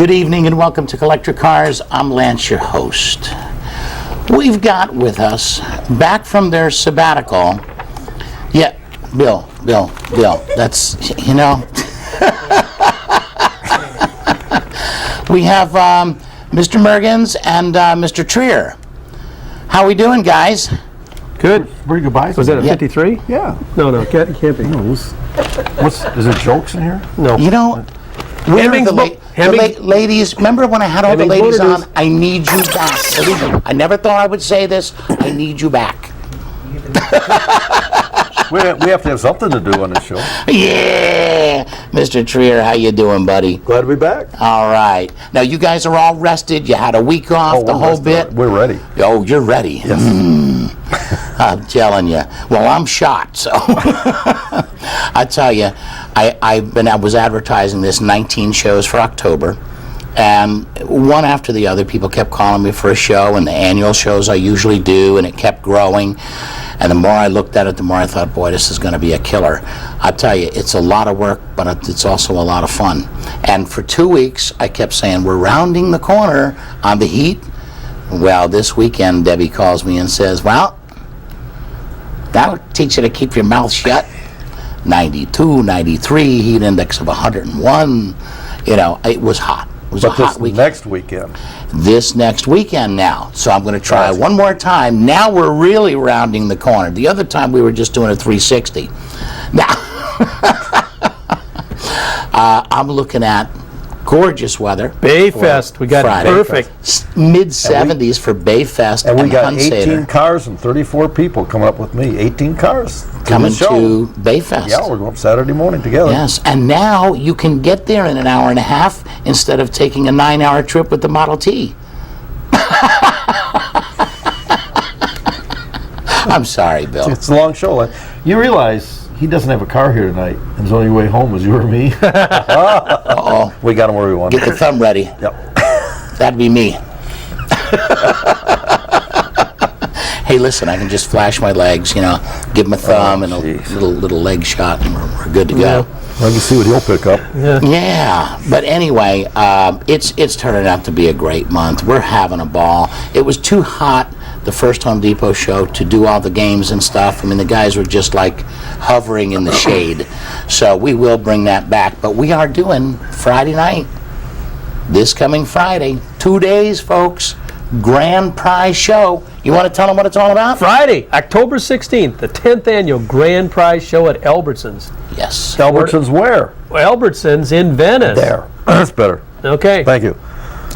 Good evening and welcome to Collector Cars. I'm Lance, your host. We've got with us, back from their sabbatical, Bill, that's, we have Mr. Mergens and Mr. Trier. How we doing, guys? Good. Pretty good buy. Was that a 53? Yeah. No, can't be. No, is there jokes in here? No. Where are Hemmings- ladies, remember when I had all the Hemmings ladies Motor on? I need you back. Believe me, I never thought I would say this. I need you back. We have to have something to do on this show. Yeah! Mr. Trier, how you doing, buddy? Glad to be back. All right. Now, you guys are all rested. You had a week off, the we're whole rested. bit. We're ready. Oh, you're ready. Yes. I'm telling you. Well, I'm shot, so. I tell you, I was advertising this 19 shows for October, and one after the other, people kept calling me for a show, and the annual shows I usually do, and it kept growing. And the more I looked at it, the more I thought, boy, this is going to be a killer. I tell you, it's a lot of work, but it's also a lot of fun. And for 2 weeks, I kept saying, we're rounding the corner on the heat. Well, this weekend, Debbie calls me and says, well, that'll teach you to keep your mouth shut. 92, 93, heat index of 101. It was hot. It was a hot weekend. Next weekend. This next weekend now. So I'm going to try one more time. Now we're really rounding the corner. The other time we were just doing a 360. Now, I'm looking at gorgeous weather. Bayfest, we got Friday. perfect. Mid-70s for Bayfest And we got Hunsader 18 cars and 34 people coming up with me. 18 cars. coming the show. to Bayfest. Yeah, we're going Saturday morning together. Yes, and now you can get there in an hour and a half instead of taking a 9-hour trip with the Model T. I'm sorry, Bill. It's a long show. You realize he doesn't have a car here tonight, and his only way home was you or me. Uh-oh. We got him where we want. Get the thumb ready. Yep. That'd be me. Hey, listen, I can just flash my legs, give him a thumb and a jeez. little leg shot, and we're good to go. Well, you see what he'll pick up. Yeah, but anyway, it's turning out to be a great month. We're having a ball. It was too hot the first Home Depot show to do all the games and stuff. I mean, the guys were just like hovering in the shade. So we will bring that back. But we are doing Friday night, this coming Friday, 2 days, folks. Grand prize show. You want to tell them what it's all about? Friday, October 16th, the 10th annual Grand Prize Show at Albertsons. Yes. Albertsons where? Albertsons in Venice. There. That's better. Okay. Thank you.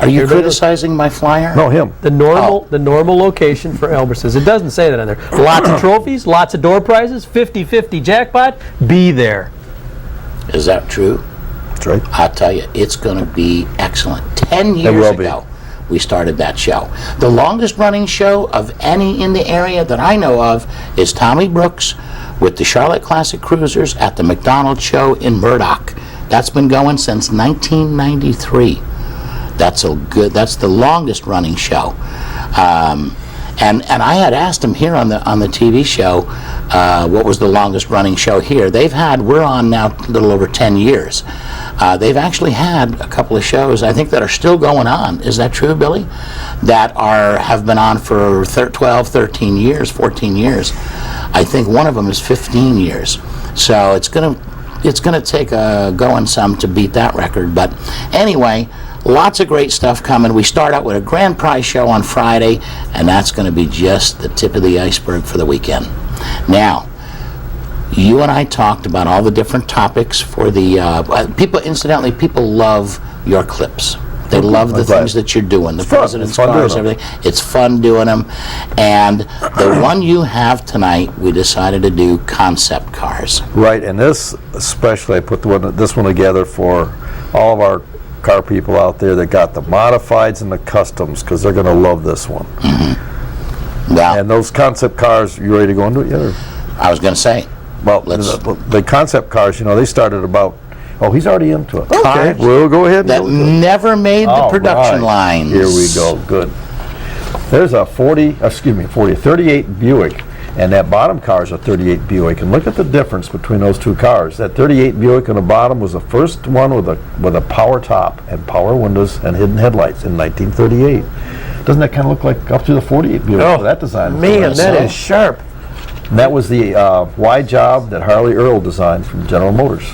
Are you criticizing my flyer? No, him. The normal location for Albertsons. It doesn't say that on there. Lots of trophies, lots of door prizes, 50-50 jackpot. Be there. Is that true? That's right. I'll tell you, it's going to be excellent. 10 years will be. ago, we started that show. The longest running show of any in the area that I know of is Tommy Brooks with the Charlotte Classic Cruisers at the McDonald's show in Murdoch. That's been going since 1993. That's the longest running show. And I had asked him here on the TV show what was the longest running show here. We're on now a little over 10 years. They've actually had a couple of shows, I think, that are still going on. Is that true, Billy? That have been on for 12, 13 years, 14 years. I think one of them is 15 years. So it's gonna take a going some to beat that record. But anyway, lots of great stuff coming. We start out with a grand prize show on Friday, and that's going to be just the tip of the iceberg for the weekend. Now, you and I talked about all the different topics for the people. Incidentally, people love your clips. They love the things that you're doing, the president's cars, everything. It's fun doing them. And the one you have tonight, we decided to do concept cars. Right, and this especially, I put this one together for all of our car people out there that got the modifieds and the customs, because they're going to love this one. Mm-hmm. Well, and those concept cars, you ready to go into it yet? I was going to say. Well, the concept cars, they started about. Oh, he's already into it. Okay, Cars we'll go ahead. That never made the production lines. Here we go. Good. There's a 38 Buick and that bottom car is a 38 Buick. And look at the difference between those two cars. That 38 Buick on the bottom was the first one with a power top and power windows and hidden headlights in 1938. Doesn't that kind of look like up to the 48 Buick for that design? Man, that is sharp. And that was the Y job that Harley Earl designed from General Motors.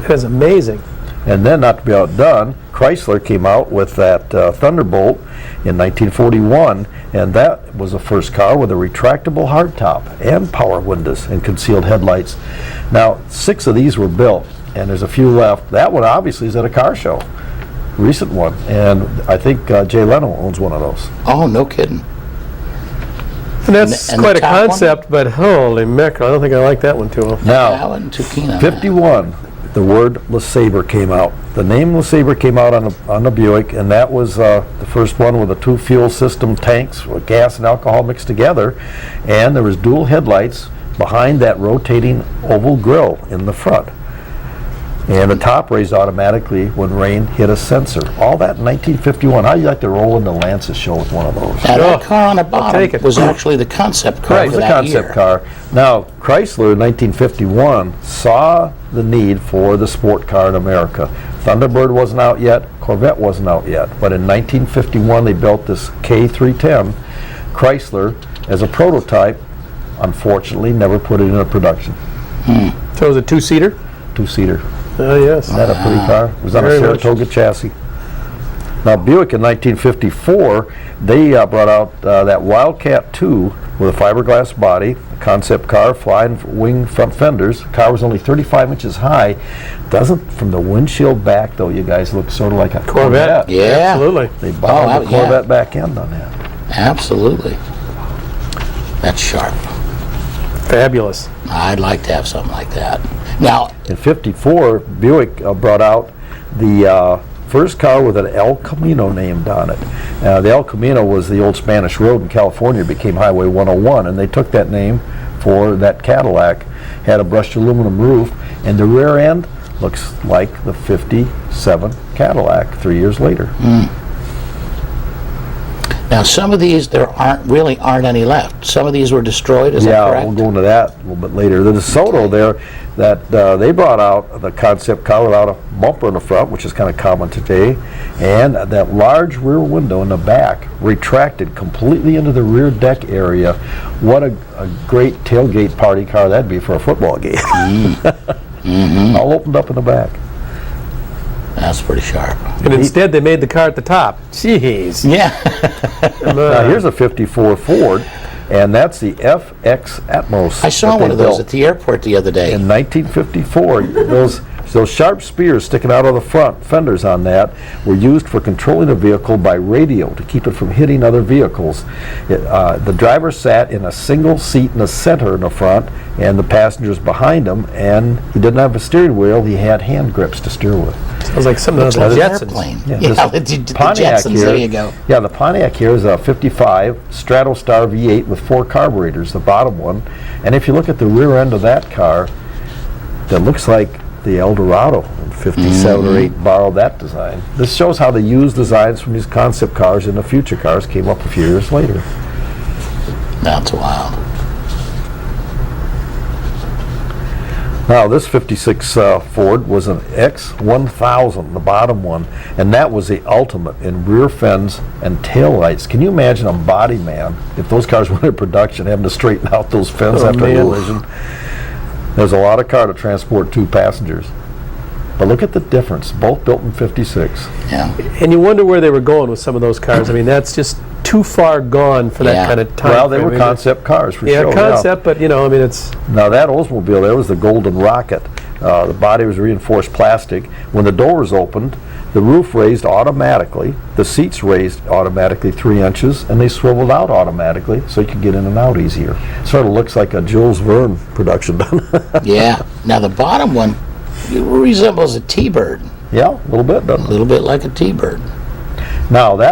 That is amazing. And then, not to be outdone, Chrysler came out with that Thunderbolt in 1941, and that was the first car with a retractable hardtop and power windows and concealed headlights. Now, 6 of these were built, and there's a few left. That one obviously is at a car show, recent one, and I think Jay Leno owns one of those. Oh, no kidding. And that's And the quite a top one? concept, but holy mackerel, I don't think I like that one too well. I Now, wasn't too keen on that. 51, the word LeSabre came out. The name LeSabre came out on the Buick, and that was the first one with the 2 fuel system tanks with gas and alcohol mixed together, and there was dual headlights behind that rotating oval grille in the front. And the top raised automatically when rain hit a sensor. All that in 1951. How'd you like to roll into Lance's show with one of those? Now, that Oh, car on the take bottom it. was actually the concept car Right, for it was a that concept year. car. Now, Chrysler in 1951 saw the need for the sport car in America. Thunderbird wasn't out yet, Corvette wasn't out yet, but in 1951 they built this K310 Chrysler as a prototype. Unfortunately, never put it into production. So it was a 2-seater? 2-seater. Oh, yes. Isn't that a pretty car? It was on a Very much. Saratoga chassis. Now, Buick in 1954, they brought out that Wildcat 2 with a fiberglass body, a concept car, flying wing front fenders. The car was only 35 inches high. Doesn't, from the windshield back, though, you guys look sort of like a Corvette. Yeah. Absolutely. They borrowed the yeah. Corvette back end on that. Absolutely. That's sharp. Fabulous. I'd like to have something like that. Now, In 54, Buick brought out the first car with an El Camino named on it. The El Camino was the old Spanish road in California. It became Highway 101, and they took that name for that Cadillac. Had a brushed aluminum roof, and the rear end looks like the 57 Cadillac 3 years later. now some of these there aren't any left. Some of these were destroyed. Is that Yeah, correct? we'll go into that a little bit later. The DeSoto there, that they brought out the concept car without a bumper in the front, which is kind of common today, and that large rear window in the back retracted completely into the rear deck area. What a great tailgate party car that'd be for a football game. All opened up in the back. That's pretty sharp. And instead they made the car at the top. Jeez. Yeah. Now here's a 54 Ford, and that's the FX Atmos. I saw that they one of those built at the airport the other day. in 1954. Those sharp spears sticking out of the front fenders on that were used for controlling a vehicle by radio to keep it from hitting other vehicles. The driver sat in a single seat in the center in the front, and the passengers behind him, and he didn't have a steering wheel, he had hand grips to steer with. Sounds like something out of Like the an Jetsons. airplane. Yeah, Yeah, this the Pontiac Jetsons, here, there you go. Yeah, the Pontiac here is a 55 Stratostar V8 with 4 carburetors, the bottom one. And if you look at the rear end of that car, that looks like the Eldorado in 57 or 8 borrowed that design. This shows how they use designs from these concept cars into future cars came up a few years later. That's wild. Now this 56 Ford was an X1000, the bottom one, and that was the ultimate in rear fends and tail lights. Can you imagine a body man, if those cars went in production, having to straighten out those fends Oh, after a man. collision? There's a lot of car to transport 2 passengers. But look at the difference, both built in 56. Yeah. And you wonder where they were going with some of those cars. I mean, that's just too far gone for that Yeah. kind of time. Well, they frame. were I mean, concept cars for Yeah, sure. concept, but you know, I mean, it's Now that Oldsmobile there was the Golden Rocket. The body was reinforced plastic. When the doors opened, the roof raised automatically, the seats raised automatically 3 inches, and they swiveled out automatically so you could get in and out easier. Sort of looks like a Jules Verne production done. Yeah. Now the bottom one resembles a T-bird. Yeah, a little bit, doesn't A it? little bit like a T-bird. Now that